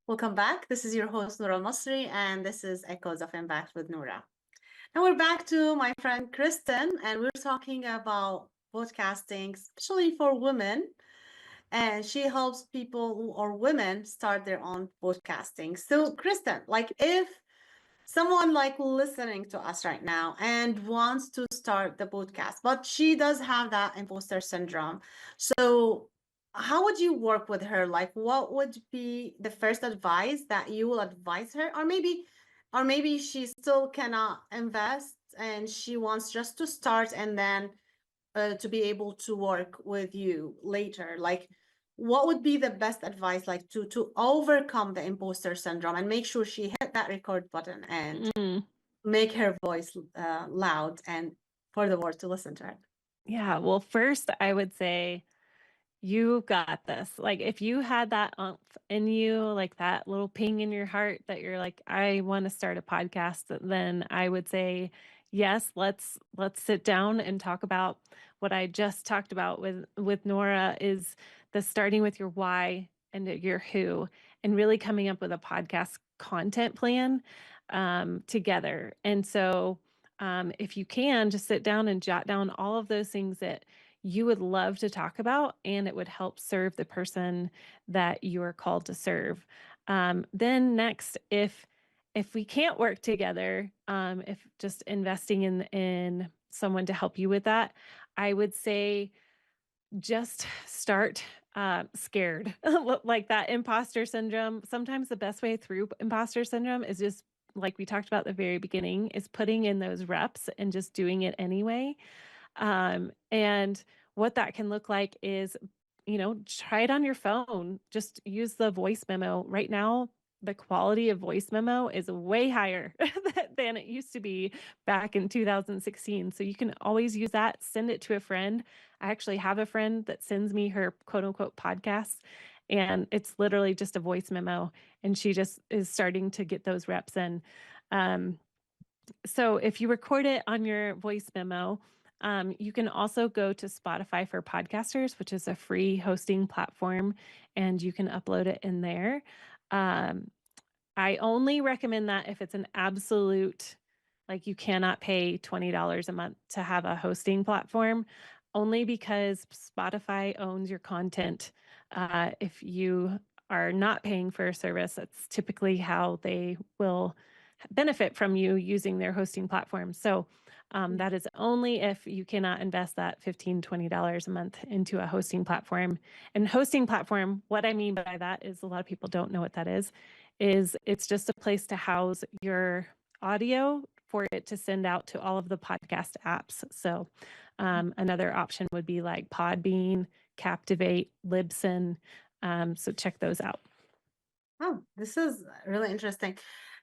Welcome back. This is your host, Noura Almasri, and this is Echoes of Impact with Noura. Now we're back to my friend Kristin, and we're talking about podcasting, especially for women. And she helps people who are women start their own podcasting. So, Kristin, like if someone like listening to us right now and wants to start the podcast, but she does have that imposter syndrome. So, how would you work with her? Like, what would be the first advice that you will advise her? Or maybe she still cannot invest and she wants just to start and then to be able to work with you later. Like, what would be the best advice, like to overcome the imposter syndrome and make sure she hit that record button and Mm, make her voice loud and for the world to listen to her? yeah. Well, first, I would say you got this. Like, if you had that umph in you, like that little ping in your heart that you're like, I want to start a podcast, then I would say, yes, let's sit down and talk about what I just talked about with Nora is the starting with your why and your who, and really coming up with a podcast content plan together. And so, if you can, just sit down and jot down all of those things that you would love to talk about, and it would help serve the person that you are called to serve. Then next, if we can't work together, if just investing in someone to help you with that, I would say just start scared. Like that imposter syndrome. Sometimes the best way through imposter syndrome is just like we talked about at the very beginning, is putting in those reps and just doing it anyway. And what that can look like is, try it on your phone. Just use the voice memo. Right now, the quality of voice memo is way higher than it used to be back in 2016. So you can always use that, send it to a friend. I actually have a friend that sends me her quote unquote podcasts, and it's literally just a voice memo. And she just is starting to get those reps in. Um, so if you record it on your voice memo, you can also go to Spotify for Podcasters, which is a free hosting platform, and you can upload it in there. Um, I only recommend that if it's an absolute, like you cannot pay $20 a month to have a hosting platform, only because Spotify owns your content. If you are not paying for a service, that's typically how they will benefit from you using their hosting platform. So that is only if you cannot invest that $15, $20 a month into a hosting platform. And hosting platform, what I mean by that is a lot of people don't know what that is it's just a place to house your audio for it to send out to all of the podcast apps. So another option would be like Podbean, Captivate, Libsyn. So check those out. Oh, this is really interesting.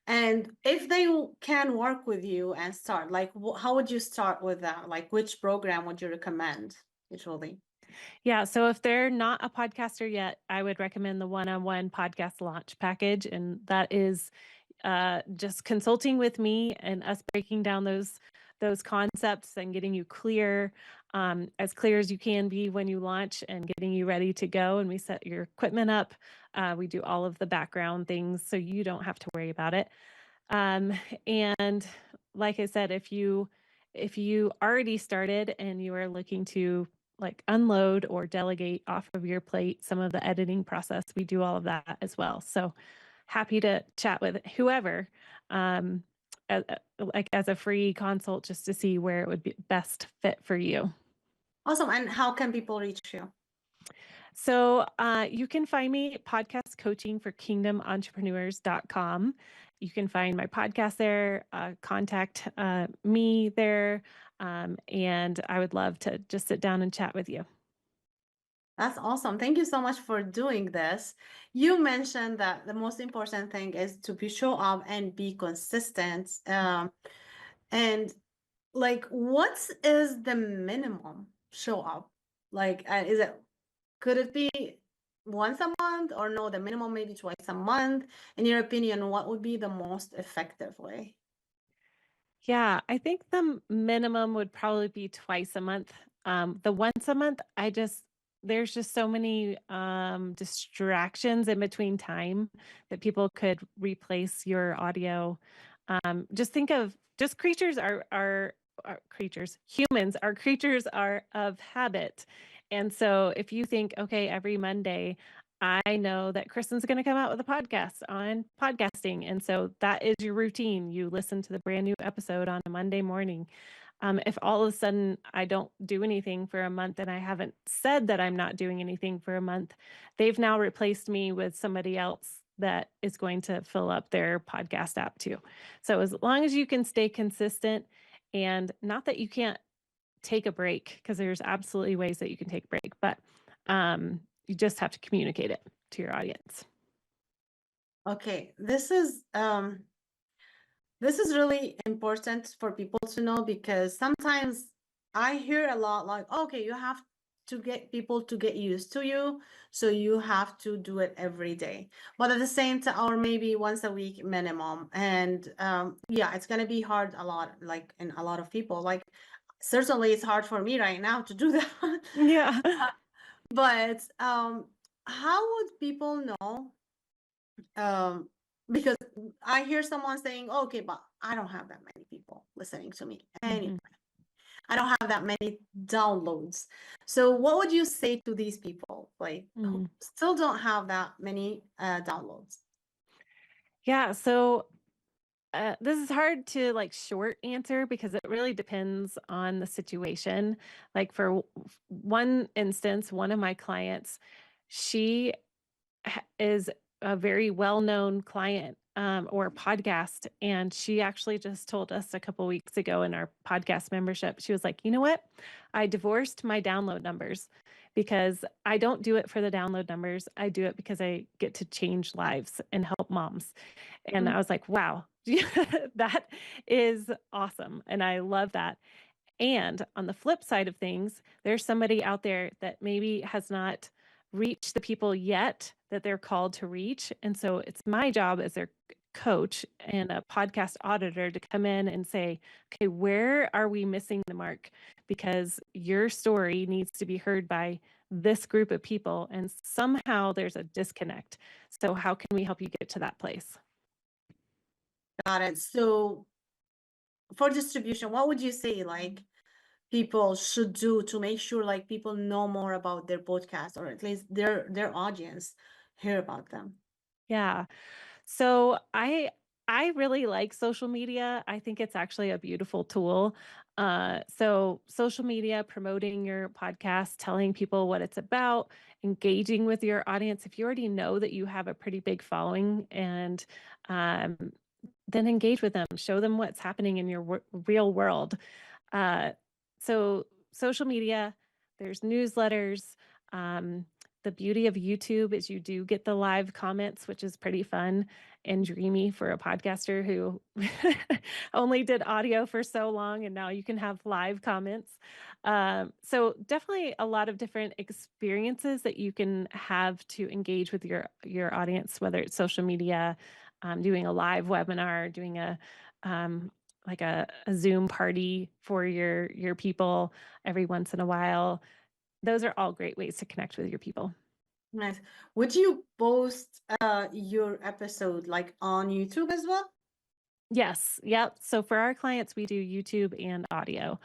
And if they can work with you and start, like, how would you start with that? Like, which program would you recommend usually? Yeah. So if they're not a podcaster yet, I would recommend the one-on-one podcast launch package. And that is just consulting with me and us breaking down those concepts and getting you as clear as you can be when you launch, and getting you ready to go. And we set your equipment up. We do all of the background things so you don't have to worry about it. Um, and like I said, if you already started and you are looking to like unload or delegate off of your plate some of the editing process, we do all of that as well. So happy to chat with whoever, um, like as a free consult, just to see where it would be best fit for you. Awesome. And how can people reach you? So you can find me at podcast coaching for kingdomentrepreneurs.com. You can find my podcast there, contact me there, and I would love to just sit down and chat with you. That's awesome. Thank you so much for doing this. You mentioned that the most important thing is to be show up and be consistent. And like, what is the minimum show up? Like, could it be once a month, or no, the minimum maybe twice a month? In your opinion, what would be the most effective way? Yeah, I think the minimum would probably be twice a month. The once a month, there's just so many distractions in between time that people could replace your audio. Just think of just creatures are creatures. Humans are creatures are of habit. And so if you think, okay, every Monday, I know that Kristen's going to come out with a podcast on podcasting. And so that is your routine. You listen to the brand new episode on a Monday morning. If all of a sudden I don't do anything for a month and I haven't said that I'm not doing anything for a month, they've now replaced me with somebody else that is going to fill up their podcast app too. So as long as you can stay consistent, and not that you can't take a break, because there's absolutely ways that you can take a break, but you just have to communicate it to your audience. Okay, this is really important for people to know, because sometimes I hear a lot like, okay, you have to get people to get used to you, so you have to do it every day, but at the same time, or maybe once a week minimum. And yeah, it's gonna be hard a lot, like in a lot of people. Like certainly it's hard for me right now to do that. Yeah. But how would people know? Because I hear someone saying, okay, but I don't have that many people listening to me anyway. I don't have that many downloads. So what would you say to these people, like who still don't have that many downloads? Yeah. So this is hard to like short answer, because it really depends on the situation. Like for one instance, one of my clients, she is a very well-known client or podcast, and she actually just told us a couple weeks ago in our podcast membership, she was like, you know what, I divorced my download numbers, because I don't do it for the download numbers. I do it because I get to change lives and help moms. And I was like, wow, that is awesome, and I love that. And on the flip side of things, there's somebody out there that maybe has not reached the people yet that they're called to reach. And so it's my job as their coach and a podcast auditor to come in and say, okay, where are we missing the mark? Because your story needs to be heard by this group of people, and somehow there's a disconnect. So how can we help you get to that place? Got it. So for distribution, what would you say like people should do to make sure like people know more about their podcast, or at least their audience hear about them? Yeah. So I really like social media. I think it's actually a beautiful tool. So social media, promoting your podcast, telling people what it's about, engaging with your audience. If you already know that you have a pretty big following, and um, then engage with them, show them what's happening in your real world. Uh, so social media, there's newsletters. Um, the beauty of YouTube is you do get the live comments, which is pretty fun and dreamy for a podcaster who only did audio for so long, and now you can have live comments. So definitely a lot of different experiences that you can have to engage with your audience, whether it's social media, doing a live webinar, doing a like a Zoom party for your people every once in a while. Those are all great ways to connect with your people. Nice. Would you post your episode like on YouTube as well? Yes. Yep. So for our clients, we do YouTube and audio,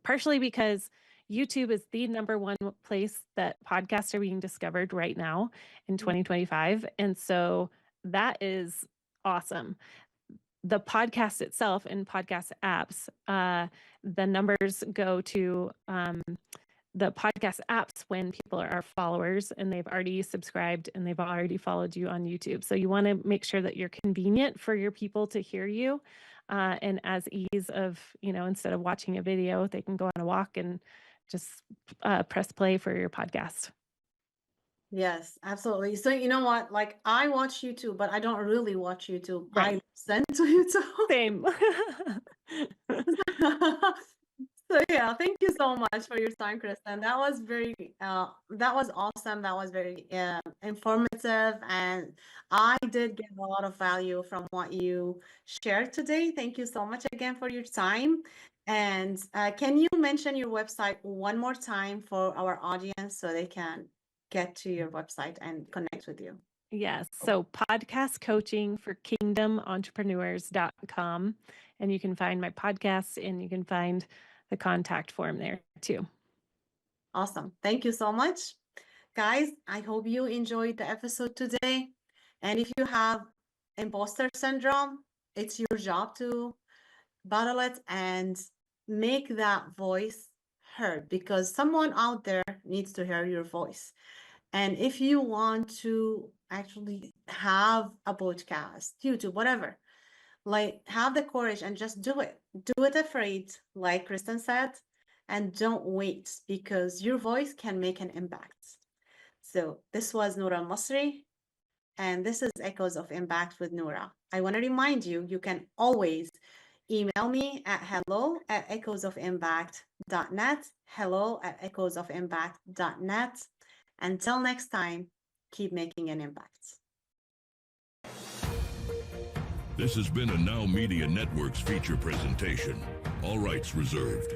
partially because YouTube is the number one place that podcasts are being discovered right now in 2025. And so that is awesome. The podcast itself and podcast apps, the numbers go to the podcast apps when people are followers and they've already subscribed and they've already followed you on YouTube. So you want to make sure that you're convenient for your people to hear you, and as ease of, instead of watching a video, they can go on a walk and just press play for your podcast. Yes, absolutely. So you know what? Like I watch YouTube, but I don't really watch YouTube. Right. I listen to YouTube. Same. So yeah, thank you so much for your time, Kristen. That was that was awesome. That was very informative, and I did get a lot of value from what you shared today. Thank you so much again for your time. And can you mention your website one more time for our audience so they can get to your website and connect with you? Yes. So podcast coaching for kingdomentrepreneurs.com. And you can find my podcasts and you can find the contact form there too. Awesome. Thank you so much. Guys, I hope you enjoyed the episode today. And if you have imposter syndrome, it's your job to battle it and make that voice heard, because someone out there needs to hear your voice. And if you want to actually have a podcast, YouTube, whatever, like have the courage and just do it. Do it afraid, like Kristin said, and don't wait, because your voice can make an impact. So this was Noura Almasri, and this is Echoes of Impact with Noura. I want to remind you, you can always email me at hello@echoesofimpact.net, hello@echoesofimpact.net. Until next time, keep making an impact. This has been a Now Media Networks feature presentation. All rights reserved.